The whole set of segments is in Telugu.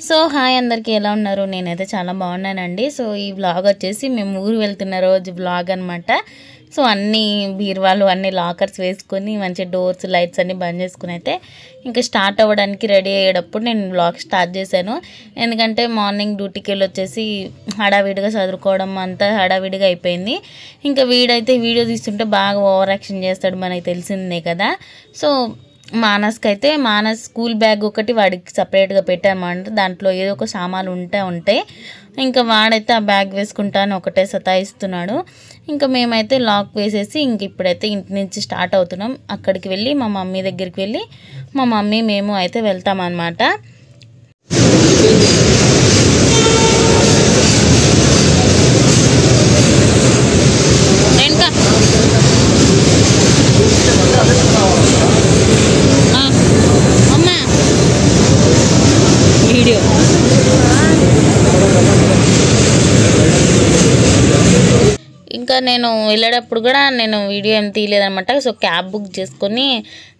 సో హాయ్ అందరికీ ఎలా ఉన్నారు? నేనైతే చాలా బాగున్నానండి. సో ఈ వ్లాగ్ వచ్చేసి మేము ఊరు వెళ్తున్న రోజు వ్లాగ్ అనమాట. సో అన్ని బీరువాలు అన్ని లాకర్స్ వేసుకొని మంచి డోర్స్ లైట్స్ అన్నీ బంద్ చేసుకుని అయితే ఇంకా స్టార్ట్ అవ్వడానికి రెడీ అయ్యేటప్పుడు నేను వ్లాగ్ స్టార్ట్ చేశాను. ఎందుకంటే మార్నింగ్ డ్యూటీకి వెళ్ళి వచ్చేసి హడావిడిగా చదువుకోవడం అంతా హడావిడిగా అయిపోయింది. ఇంకా వీడైతే వీడియో తీస్తుంటే బాగా ఓవర్ యాక్షన్ చేస్తాడు, మనకి తెలిసిందే కదా. సో మానస్కైతే మానస్ స్కూల్ బ్యాగ్ ఒకటి వాడికి సపరేట్గా పెట్టామన్నమాట. దాంట్లో ఏదో ఒక సామాన్లు ఉంటాయి. ఇంకా వాడైతే ఆ బ్యాగ్ వేసుకుంటాను ఒకటే సతాయిస్తున్నాడు. ఇంకా మేమైతే లాక్ వేసేసి ఇంక ఇప్పుడైతే ఇంటి నుంచి స్టార్ట్ అవుతున్నాం. అక్కడికి వెళ్ళి మా మమ్మీ దగ్గరికి వెళ్ళి మా మమ్మీ మేము అయితే వెళ్తామన్నమాట. వీడియో ఇంకా నేను వెళ్ళేటప్పుడు కూడా నేను వీడియో ఏం తీయలేదనమాట. సో క్యాబ్ బుక్ చేసుకొని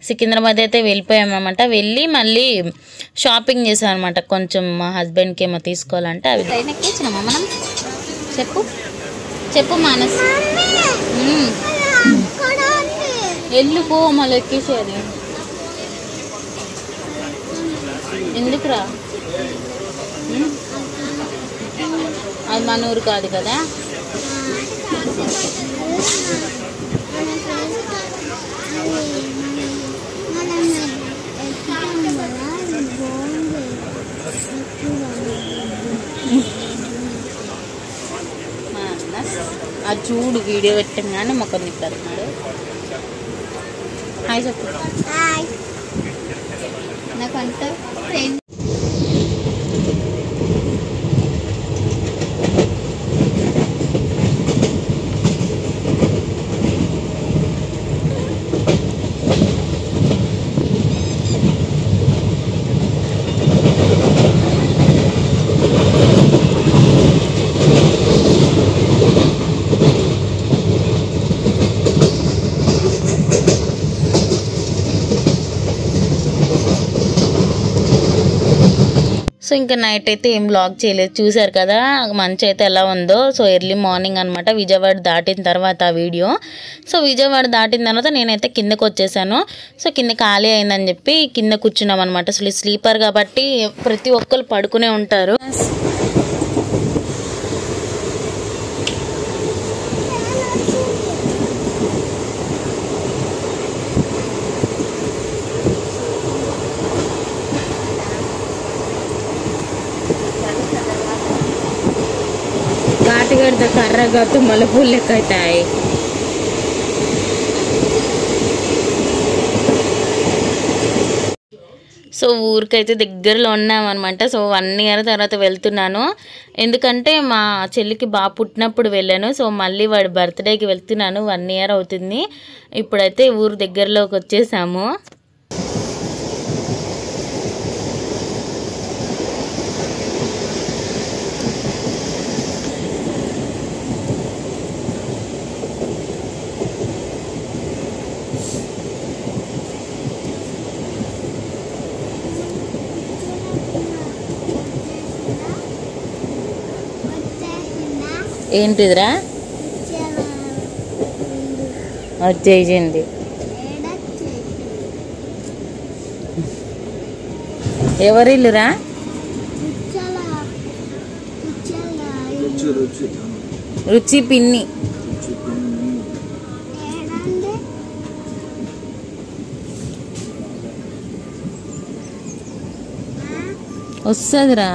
సికింద్రాబాద్ అయితే వెళ్ళిపోయామన్నమాట. వెళ్ళి మళ్ళీ షాపింగ్ చేసాం అనమాట. కొంచెం మా హస్బెండ్కి ఏమో తీసుకోవాలంటే అవి ఎక్కించినామా మనం. చెప్పు మానస్, వెళ్ళిపో మళ్ళీ ఎక్కేసేది ఎందుకురా, అది మన ఊరు కాదు కదా. అది చూడు వీడియో పెట్టంగానే మొక్కలు నిప్పుతున్నాడు. హాయ్ చెప్పు. నాకంట ఫ్రెండ్ సో ఇంకా నైట్ అయితే ఏం బ్లాగ్ చేయలేదు, చూసారు కదా మంచి అయితే ఎలా ఉందో. సో ఎర్లీ మార్నింగ్ అనమాట, విజయవాడ దాటిన తర్వాత ఆ వీడియో. సో విజయవాడ దాటిన తర్వాత నేనైతే కిందకు వచ్చేసాను. సో కింద ఖాళీ అయిందని చెప్పి కింద కూర్చున్నాం అనమాట. అసలు స్లీపర్ కాబట్టి ప్రతి ఒక్కరు పడుకునే ఉంటారు. ఘాటుగడ్డ కర్రగా తుమ్మల పూలు లెక్క అవుతాయి. సో ఊరికైతే దగ్గరలో ఉన్నామన్నమాట. సో 1 year తర్వాత వెళ్తున్నాను. ఎందుకంటే మా చెల్లికి బాగా పుట్టినప్పుడు వెళ్ళాను. సో మళ్ళీ వాడి బర్త్డేకి వెళ్తున్నాను. 1 year అవుతుంది. ఇప్పుడైతే ఊరు దగ్గరలోకి వచ్చేసాము. ఏంటిదిరా వచ్చేసింది. ఎవరిల్లురా? రుచి పిన్ని. వస్తుందిరా.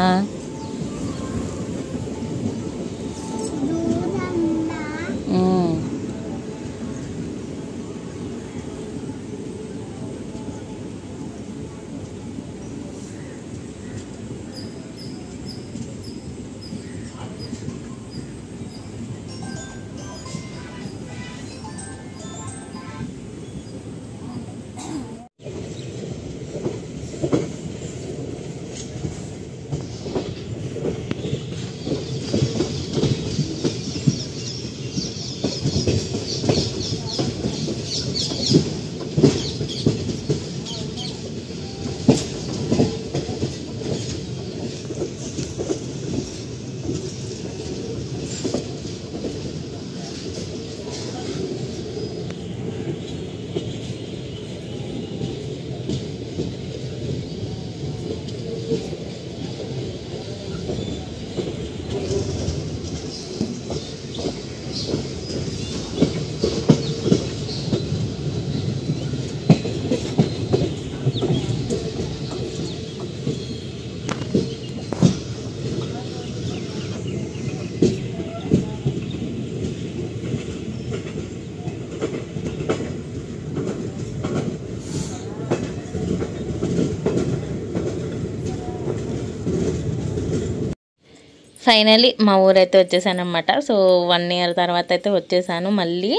ఫైనలీ మా ఊరైతే వచ్చేసాను అనమాట. సో 1 ఇయర్ తర్వాత అయితే వచ్చేసాను మళ్ళీ.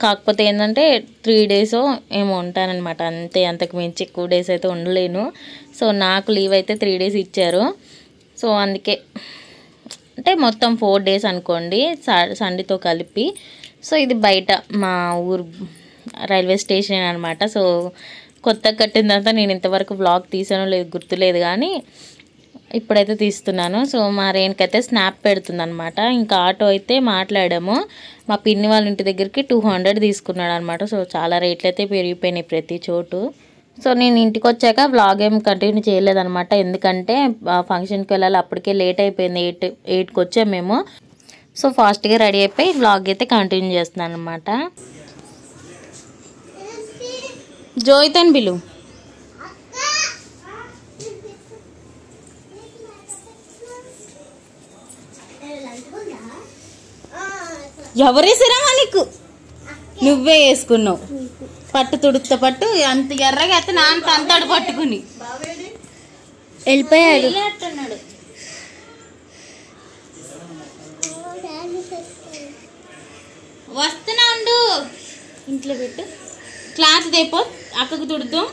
కాకపోతే ఏంటంటే 3 days ఏమో ఉంటానన్నమాట అంతే, అంతకు మించి ఎక్కువ డేస్ అయితే ఉండలేను. సో నాకు లీవ్ అయితే 3 days ఇచ్చారు. సో అందుకే అంటే మొత్తం 4 days అనుకోండి సండేతో కలిపి. సో ఇది బయట మా ఊరు రైల్వే స్టేషన్ అనమాట. సో కొత్తగా కట్టిన తర్వాత నేను ఇంతవరకు వ్లాగ్ తీసానో లేదు గుర్తులేదు, కానీ ఇప్పుడైతే తీస్తున్నాను. సో మా రేణుకైతే స్నాప్ పెడుతుంది అనమాట. ఇంకా ఆటో అయితే మాట్లాడాము, మా పిన్ని వాళ్ళ ఇంటి దగ్గరికి 200 తీసుకున్నాడు అనమాట. సో చాలా రేట్లు అయితే పెరిగిపోయినాయి ప్రతి చోటు. సో నేను ఇంటికి వచ్చాక వ్లాగ్ ఏం కంటిన్యూ చేయలేదన్నమాట, ఎందుకంటే ఫంక్షన్కి వెళ్ళాలి, అప్పటికే లేట్ అయిపోయింది. 8కి వచ్చాము మేము. సో ఫాస్ట్గా రెడీ అయిపోయి వ్లాగ్ అయితే కంటిన్యూ చేస్తున్నాను అనమాట. జోయితన్ బిలు ఎవరేసారమ్మా నీకు? నువ్వే వేసుకున్నావు. పట్టు తుడుత పట్టు అంత ఎర్రగా అయితే నాన్న అంతాడు పట్టుకుని వెళ్ళిపోయాడు. వస్తున్నా ఉండు, ఇంట్లో పెట్టు. క్లాత్ తెపో, అక్కకు తుడుతాం.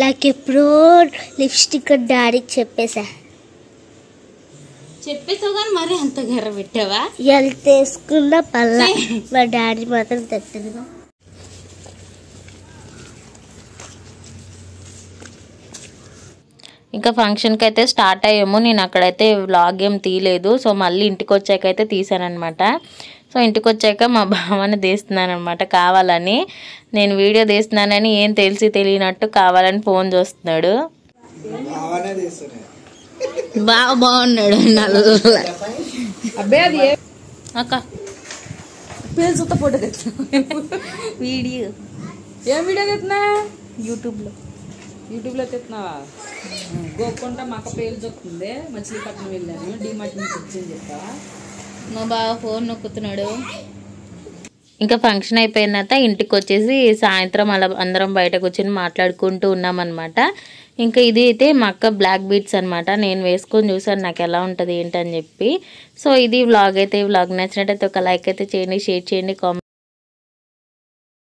నాకు ఎప్పుడో లిప్స్టిక్ డాడీకి చెప్పేసావు కానీ మరి అంత గర్ర పెట్టావా? తీసుకున్న పల్ల మా డాడీ మాత్రం తెచ్చింది. ఇంకా ఫంక్షన్కి అయితే స్టార్ట్ అయ్యాము. నేను అక్కడైతే వ్లాగ్ ఏం తీయలేదు. సో మళ్ళీ ఇంటికి వచ్చాకైతే తీసానమాట. సో ఇంటికి వచ్చాక మా బావని తీస్తున్నాను అనమాట, కావాలని. నేను వీడియో తీస్తున్నానని ఏం తెలియనట్టు కావాలని ఫోన్ చూస్తున్నాడు. బాగున్నాడు అక్క. పేరు ఫోటో వీడియో ఏం వీడియో తెస్తున్నా? యూట్యూబ్లో తెస్తున్నావా? గోక్కుంటా మా అక్క పేరు చెప్తుంది. మచిలీపట్నం వెళ్ళాను, డిమార్ట్ నుంచి వచ్చింది చెప్తావా? మా బావ ఫోన్ నొక్కుతున్నాడు. ఇంకా ఫంక్షన్ అయిపోయిన తర్వాత ఇంటికి వచ్చేసి సాయంత్రం అలా అందరం బయట కూర్చొని మాట్లాడుకుంటూ ఉన్నామన్నమాట. ఇంకా ఇది అయితే మా అక్క బ్లాక్ బీట్స్ అనమాట. నేను వేసుకొని చూసాను నాకు ఎలా ఉంటుంది ఏంటని చెప్పి. సో ఇది వ్లాగ్ అయితే. వ్లాగ్ నచ్చినట్టయితే ఒక లైక్ అయితే చేయండి, షేర్ చేయండి, కామెంట్